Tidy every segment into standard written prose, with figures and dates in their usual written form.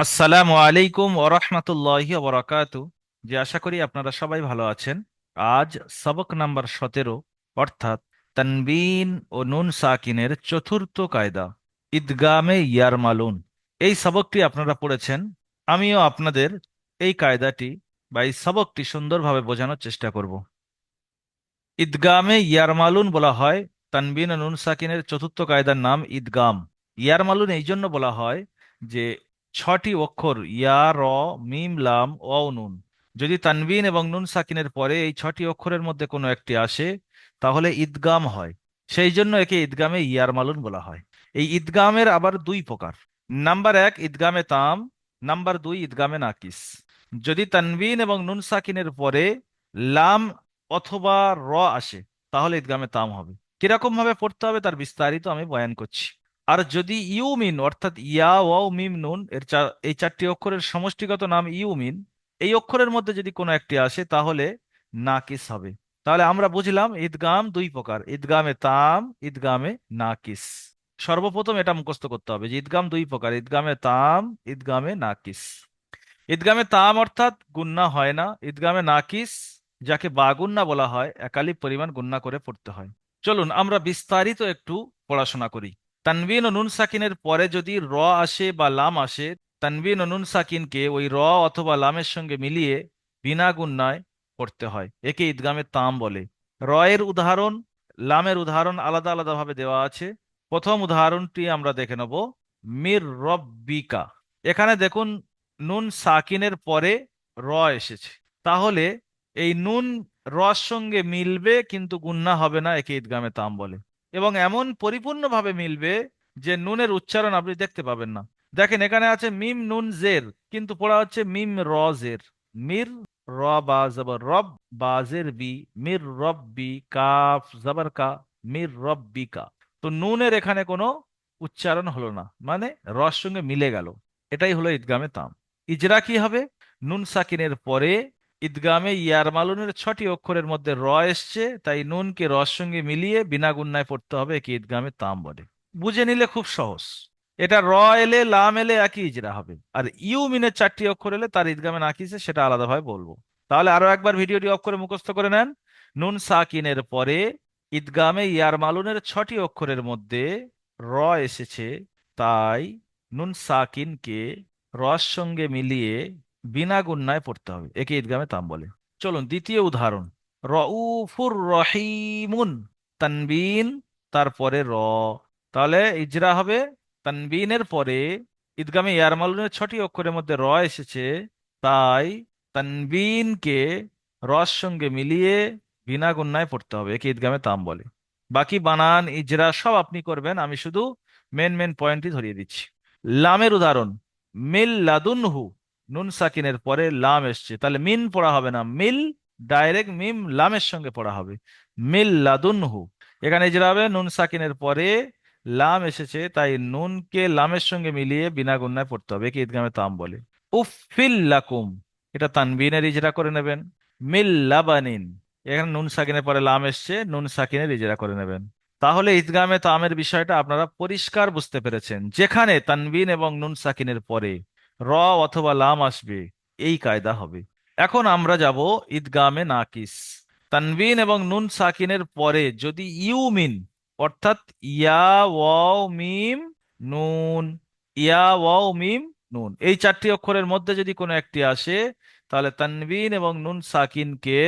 আসসালামু আলাইকুম ওরহমতুল্লাহি ওবরাকাতু। যে আশা করি আপনারা সবাই ভালো আছেন। আজ সবক নাম্বার 17, অর্থাৎ তানবিন ও নুন সাকিনের চতুর্থ কায়দা, ইদগামে ইয়ারমালুন। এই সবকটি আপনারা পড়েছেন। আমিও আপনাদের এই কায়দাটি বা এই সবকটি সুন্দরভাবে বোঝানোর চেষ্টা করব। ঈদগামে ইয়ারমালুন বলা হয় তানবিন ও নুন সাকিনের চতুর্থ কায়দার নাম ঈদগাম। ইয়ারমালুন এই জন্য বলা হয় যে ছটি অক্ষর ইয়া, র, মিম, লাম, ওয়াও, নুন যদি তানবিন এবং নুন সাকিনের পরে এই ছটি অক্ষরের মধ্যে কোনো একটি আসে তাহলে ঈদগাম হয়। সেই জন্য একে ঈদগামে ইয়ারমালুন বলা হয়। এই ঈদগামের আবার দুই প্রকার। নাম্বার এক ঈদগামে তাম, নাম্বার দুই ঈদগামে নাকিস। যদি তানবিন এবং নুন সাকিনের পরে লাম অথবা র আসে তাহলে ঈদগামে তাম হবে। কিরকম ভাবে পড়তে হবে তার বিস্তারিত আমি বয়ান করছি। আর যদি ইউমিন অর্থাৎ ইয়া, ওয়াও, মিম, নুন এই চারটি অক্ষরের সমষ্টিগত নাম ইউমিন, এই অক্ষরের মধ্যে যদি কোনো একটি আসে তাহলে নাকিস হবে। তাহলে আমরা বুঝলাম ঈদগাম দুই প্রকার, ঈদগামে তাম, ঈদগামে নাকিস। সর্বপ্রথম এটা মুখস্থ করতে হবে যে ঈদগাম দুই প্রকার, ঈদগামে তাম, ঈদগামে নাকিস। ঈদগামে তাম অর্থাৎ গুন্না হয় না, ঈদগামে নাকিস যাকে বাগুন্না বলা হয় একালিপ পরিমাণ গুন্না করে পড়তে হয়। চলুন আমরা বিস্তারিত একটু পড়াশোনা করি। তানবিন ও নুন সাকিনের পরে যদি র আসে বা লাম আসে, তানবিন ও নুন সাকিনকে ওই র অথবা লামের সঙ্গে মিলিয়ে বিনা গুন্নায় পড়তে হয়, একে ঈদগামে তাম বলে। র এর উদাহরণ, লামের উদাহরণ আলাদা আলাদা ভাবে দেওয়া আছে। প্রথম উদাহরণটি আমরা দেখে নেব। মির রব্বিকা। এখানে দেখুন নুন সাকিনের পরে র এসেছে, তাহলে এই নুন রর সঙ্গে মিলবে কিন্তু গুন্না হবে না, একে ঈদগামে তাম বলে। এবং এমন পরিপূর্ণভাবে মিলবে যে নুনের উচ্চারণ আপনি দেখতে পাবেন না। দেখেন এখানে আছে মিম নুন জের, কিন্তু পড়া হচ্ছে মিম র জের। মির, র বা জবর রব, বা জের বি, মির রব্বি, কাফ জবর কা, মির রব্বিকা। তো নুনের এখানে কোনো উচ্চারণ হলো না, মানে রর সঙ্গে মিলে গেল। এটাই হলো ঈদগামে তাম। ইজরা কি হবে? নুন সাকিনের পরে ঈদগামে ইয়ারমালুনের ছটি অক্ষরের মধ্যে র এসছে, তাই নুনকে রর সঙ্গে মিলিয়ে বিনা গুণনায় পড়তে হবে, একে ঈদগামে তাম বলে। বুঝে নিলে খুব সহজ। এটা র এলে লাম এলে একই ইজরা হবে, আর ইউ মিনের চারটি অক্ষর এলে তার ঈদগামে নাকিসে সেটা আলাদাভাবে বলবো। তাহলে আরো একবার ভিডিওটি অফ করে মুখস্থ করে নেন। নুন সাকিনের পরে ঈদগামে ইয়ারমালুনের ছটি অক্ষরের মধ্যে র এসেছে, তাই নুন সাকিনকে রস সঙ্গে মিলিয়ে বিনা গুণনায় পড়তে হবে, একে ঈদগামে তাম বলে। চলুন দ্বিতীয় উদাহরণ। রউফুর রহিমুন, তানবিন তারপরে র, তাহলে ইজরা হবে তানবিনের পরে ঈদগামে ইয়ারমালুনের ছটি অক্ষরের মধ্যে র এসেছে, তাই তানবিনকে রস সঙ্গে মিলিয়ে বিনা গুণনায় পড়তে হবে, একে ঈদগামে তাম বলে। বাকি বানান ইজরা সব আপনি করবেন, আমি শুধু মেন মেন পয়েন্টই ধরিয়ে দিচ্ছি। লামের উদাহরণ। মিল লাদুনহু, নুন সাকিনের পরে লাম এসছে, তাহলে মিন পড়া হবে না, মিল ডাইরেক্ট মিম লামের সঙ্গে পড়া হবে, মিল লাদুনহু। এখানে ইজরা হবে নুন সাকিনের পরে লাম এসেছে, তাই নুনকে লামের সঙ্গে মিলিয়ে বিনা গুণনায় পড়তে হবে, একে ঈদগামে তাম বলে। উফিল লাকুম, এটা তানবিনের ইজরা করে নেবেন। মিল লাবানিন, এখানে নুন সাকিনের পরে লাম এসছে, নুন সাকিনের ইজরা করে নেবেন। তাহলে ঈদগামে তামের বিষয়টা আপনারা পরিষ্কার বুঝতে পেরেছেন। যেখানে তানবিন এবং নুন সাকিনের পরে র অথবা লাম আসবে এই কায়দা হবে। এখন আমরা যাব ঈদগামে নাকিস। তানবিন এবং নুন সাকিনের পরে যদি ইউমিন অর্থাৎ ইয়া, ওয়াও, মিম, নুন, ইয়া, ওয়াও, মিম, নুন এই চারটি অক্ষরের মধ্যে যদি কোনো একটি আসে, তাহলে তানবিন এবং নুন সাকিনকে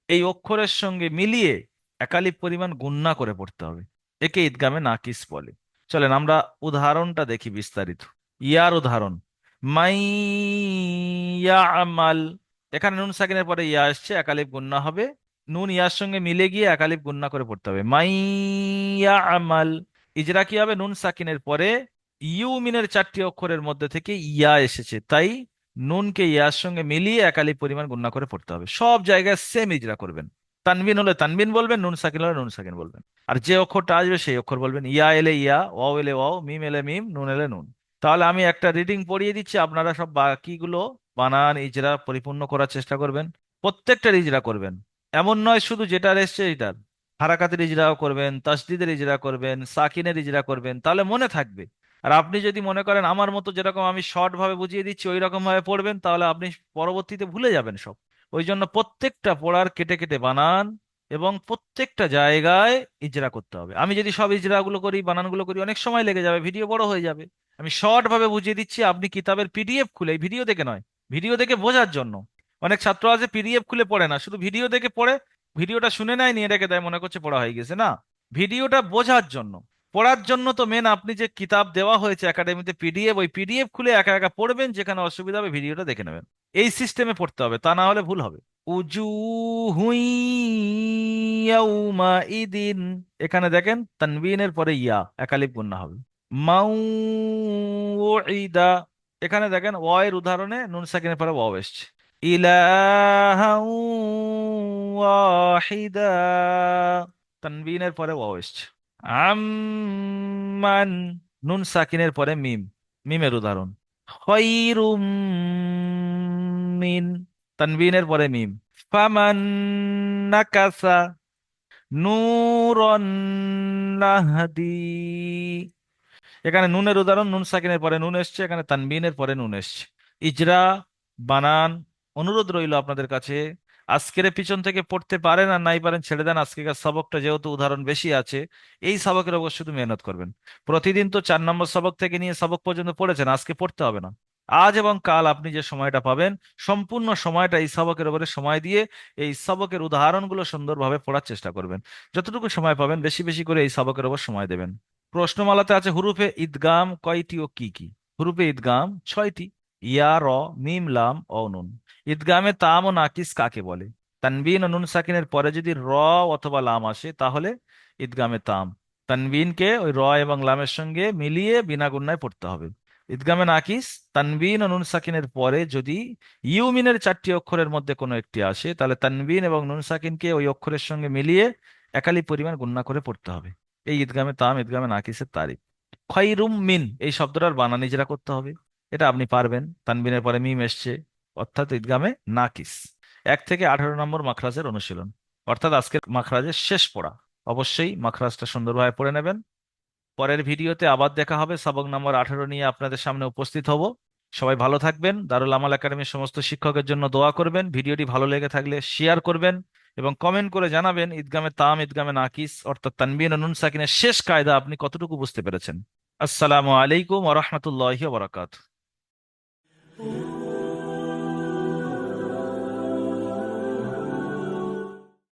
এই অক্ষরের সঙ্গে মিলিয়ে একালিপ পরিমাণ গুণনা করে পড়তে হবে, একে ঈদগামে নাকিস বলে। চলেন আমরা উদাহরণটা দেখি বিস্তারিত। ইয়ার উদাহরণ। মাই ইয়ামাল, এখানে নুন সাকিনের পরে ইয়া আসছে, একালিপ গুণনা হবে, নুন ইয়ার সঙ্গে মিলে গিয়ে একালিপ গুণনা করে পড়তে হবে, মাই ইয়ামাল। ইজরা কি হবে? নুন সাকিনের পরে ইউ মিনের চারটি অক্ষরের মধ্যে থেকে ইয়া এসেছে, তাই নুনকে ইয়ার সঙ্গে মিলিয়ে একালিপ পরিমাণ গুণনা করে পড়তে হবে। সব জায়গায় সেম ইজরা করবেন। তানবিন হলে তানবিন বলবেন, নুন সাকিন হলে নুন সাকিন বলবেন। আর যে অক্ষরটা আসবে সেই অক্ষর বলবেন। ইয়া এলে ইয়া, ওয়াও এলে ওয়াও, মিম এলে মিম, নুন এলে নুন। তাহলে আমি একটা রিডিং পড়িয়ে দিচ্ছি, আপনারা সব বাকিগুলো বানান ইজরা পরিপূর্ণ করার চেষ্টা করবেন। প্রত্যেকটার ইজরা করবেন, এমন নয় শুধু যেটা এসছে এটার। হারাকাতের ইজরাও করবেন, তাসদিদের ইজরা করবেন, সাকিনের ইজরা করবেন, তাহলে মনে থাকবে। আর আপনি যদি মনে করেন আমার মতো যেরকম আমি শর্ট ভাবে বুঝিয়ে দিচ্ছি ওই রকম ভাবে পড়বেন, তাহলে আপনি পরবর্তীতে ভুলে যাবেন সব। ওই জন্য প্রত্যেকটা পড়ার কেটে কেটে বানান এবং প্রত্যেকটা জায়গায় ইজরা করতে হবে। আমি যদি সব ইজরাগুলো করি, বানানগুলো করি, অনেক সময় লেগে যাবে, ভিডিও বড় হয়ে যাবে। আমি শর্ট ভাবে বুঝিয়ে দিচ্ছি, আপনি কিতাবের পিডিএফ খুলে, এই ভিডিও দেখে নয়, ভিডিও দেখে বোঝার জন্য। অনেক ছাত্র আছে পিডিএফ খুলে পড়ে না, শুধু ভিডিও দেখে পড়ে, ভিডিওটা শুনে নেয়, নিয়ে রেখে দেয়, মনে করছে পড়া হয়ে গেছে। না, ভিডিওটা বোঝার জন্য। পড়ার জন্য তো মেন আপনি যে কিতাব দেওয়া হয়েছে একাডেমিতে পিডিএফ, ওই পিডিএফ খুলে একা একা পড়বেন, যেখানে অসুবিধা হবে ভিডিওটা দেখে নেবেন। এই সিস্টেমে পড়তে হবে, তা না হলে ভুল হবে। উজু হুই ইয়াউমা ইদিন, এখানে দেখেন তানবিনের পরে ইয়া একালিপ গুণনা হবে। মাউইদা, এখানে দেখেন ওয়ের উদাহরণে নুন সাকিনের পরে ওয়াও এসছে। ইলাহা ওয়াহিদা, তানবিনের পরে ওয়াও এসছে। আম্মান, নুন সাকিনের পরে মিম, মিমের উদাহরণ। খয়রুম মিন, তানবিনের পরে মিম। ফামান নাকাসা নূরন নাহদি, এখানে নুনের উদাহরণ, নুন সাকিনের পরে নুন এসছে, এখানে তানবিনের পরে নুন এসছে। ইজরা, বানান, অনুরোধ রইল আপনাদের কাছে, আজকের পিছন থেকে পড়তে পারেন আর নাই পারেন ছেড়ে দেন, আজকের সবকটা যেহেতু উদাহরণ বেশি আছে, এই সবকের উপর শুধু মেহনত করবেন। প্রতিদিন তো 4 নম্বর সবক থেকে নিয়ে সবক পর্যন্ত পড়েছেন, আজকে পড়তে হবে না। আজ এবং কাল আপনি যে সময়টা পাবেন, সম্পূর্ণ সময়টা এই সবকের উপরে সময় দিয়ে এই সবকের উদাহরণগুলো সুন্দরভাবে পড়ার চেষ্টা করবেন। যতটুকু সময় পাবেন বেশি বেশি করে এই সবকের উপর সময় দেবেন। প্রশ্নমালাতে আছে হুরুফে ইদগাম কয়টি ও কি কি। হুরুফে ইদগাম 6টি, ইয়া, র, মিম, লাম ও নুন। ইদগামে তাম ও নাকিস কাকে বলে? তানবিন ও নুন সাকিনের পরে যদি র অথবা লাম আসে তাহলে ইদগামে তাম। তানবিনকে ওই র এবং লামের সঙ্গে মিলিয়ে বিনা গুণনায় পড়তে হবে। ইদগামে নাকিস, তানবিন ও নুন সাকিনের পরে যদি ইউমিনের 4টি অক্ষরের মধ্যে কোনো একটি আসে, তাহলে তানবিন এবং নুন সাকিনকে ওই অক্ষরের সঙ্গে মিলিয়ে একালি পরিমাণ গুণনা করে পড়তে হবে। এই ঈদগামে তাম, ঈদগামে নাকিসের তারিফ। খয়রুম মিন, এই শব্দটার বানান ইজরা করতে হবে, এটা আপনি পারবেন। তানবিনের পরে মিম এসছে, অর্থাৎ ঈদগামে নাকিস। 1 থেকে 18 নম্বর মাখরাজের অনুশীলন, অর্থাৎ আজকের মাখরাজের শেষ পড়া। অবশ্যই মাখরাজটা সুন্দরভাবে পড়ে নেবেন। পরের ভিডিওতে আবার দেখা হবে, সবক নম্বর 18 নিয়ে আপনাদের সামনে উপস্থিত হব। সবাই ভালো থাকবেন। দারুল আমাল একাডেমির সমস্ত শিক্ষকের জন্য দোয়া করবেন। ভিডিওটি ভালো লেগে থাকলে শেয়ার করবেন এবং কমেন্ট করে জানাবেন ঈদগামে তাম, ঈদগামে নাকিস অর্থাৎ তানবিন ও নুন সাকিনের শেষ কায়দা আপনি কতটুকু বুঝতে পেরেছেন। আসসালামু আলাইকুম ওয়া রাহমাতুল্লাহি ওয়া বারাকাতুহু।